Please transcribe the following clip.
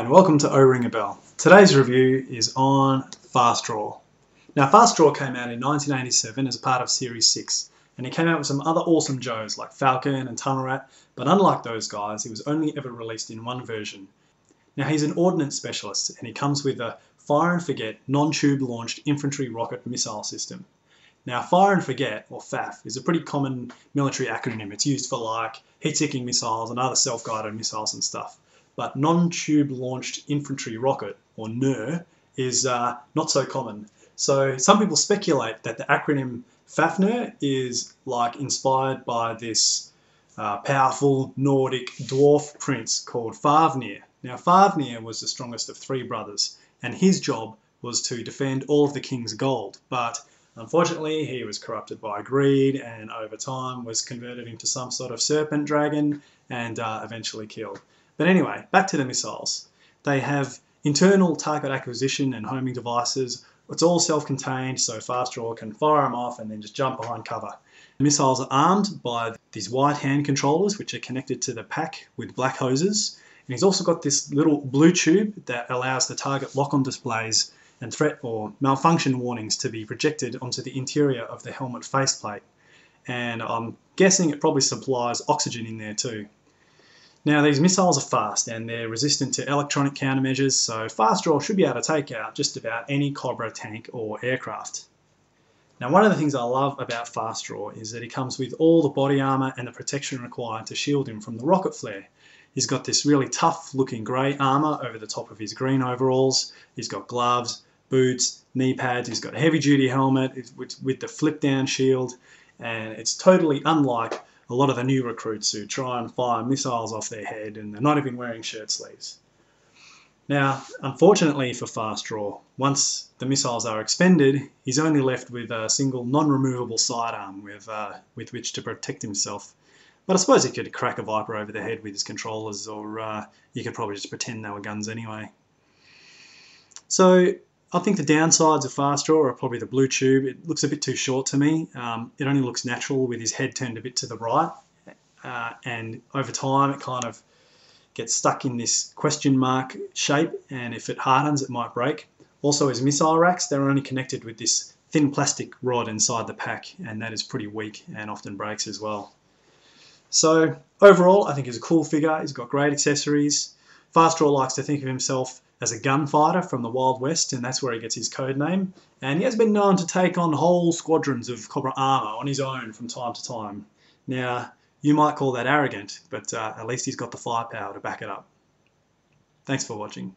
and welcome to O-Ring a Bell. Today's review is on Fast Draw. Now Fast Draw came out in 1987 as a part of Series 6, and it came out with some other awesome Joes like Falcon and Tunnel Rat, but unlike those guys, it was only ever released in one version. Now he's an ordnance specialist, and he comes with a Fire and Forget non-tube launched infantry rocket missile system. Now Fire and Forget, or FAF, is a pretty common military acronym. It's used for like heat-seeking missiles and other self-guided missiles and stuff. But non-tube launched infantry rocket, or NIR, is not so common. So some people speculate that the acronym FAFNIR is like inspired by this powerful Nordic dwarf prince called Fafnir. Now Fafnir was the strongest of three brothers, and his job was to defend all of the king's gold, but unfortunately he was corrupted by greed and over time was converted into some sort of serpent dragon and eventually killed. But anyway, back to the missiles. They have internal target acquisition and homing devices. It's all self-contained, so Fast Draw can fire them off and then just jump behind cover. The missiles are armed by these white hand controllers, which are connected to the pack with black hoses. And he's also got this little blue tube that allows the target lock-on displays and threat or malfunction warnings to be projected onto the interior of the helmet faceplate. And I'm guessing it probably supplies oxygen in there too. Now these missiles are fast and they're resistant to electronic countermeasures, so Fast Draw should be able to take out just about any Cobra tank or aircraft. Now one of the things I love about Fast Draw is that he comes with all the body armour and the protection required to shield him from the rocket flare. He's got this really tough looking grey armour over the top of his green overalls, he's got gloves, boots, knee pads, he's got a heavy duty helmet with the flip down shield, and it's totally unlike a lot of the new recruits who try and fire missiles off their head and they're not even wearing shirt sleeves. Now, unfortunately for Fast Draw, once the missiles are expended, he's only left with a single non-removable sidearm with which to protect himself. But I suppose he could crack a Viper over the head with his controllers, or you could probably just pretend they were guns anyway. So I think the downsides of Fast Draw are probably the blue tube. It looks a bit too short to me. It only looks natural with his head turned a bit to the right. And over time it kind of gets stuck in this question mark shape, and if it hardens it might break. Also his missile racks, they're only connected with this thin plastic rod inside the pack, and that is pretty weak and often breaks as well. So overall I think he's a cool figure. He's got great accessories. Fast Draw likes to think of himself as a gunfighter from the Wild West, and that's where he gets his code name. And he has been known to take on whole squadrons of Cobra armour on his own from time to time. Now, you might call that arrogant, but at least he's got the firepower to back it up. Thanks for watching.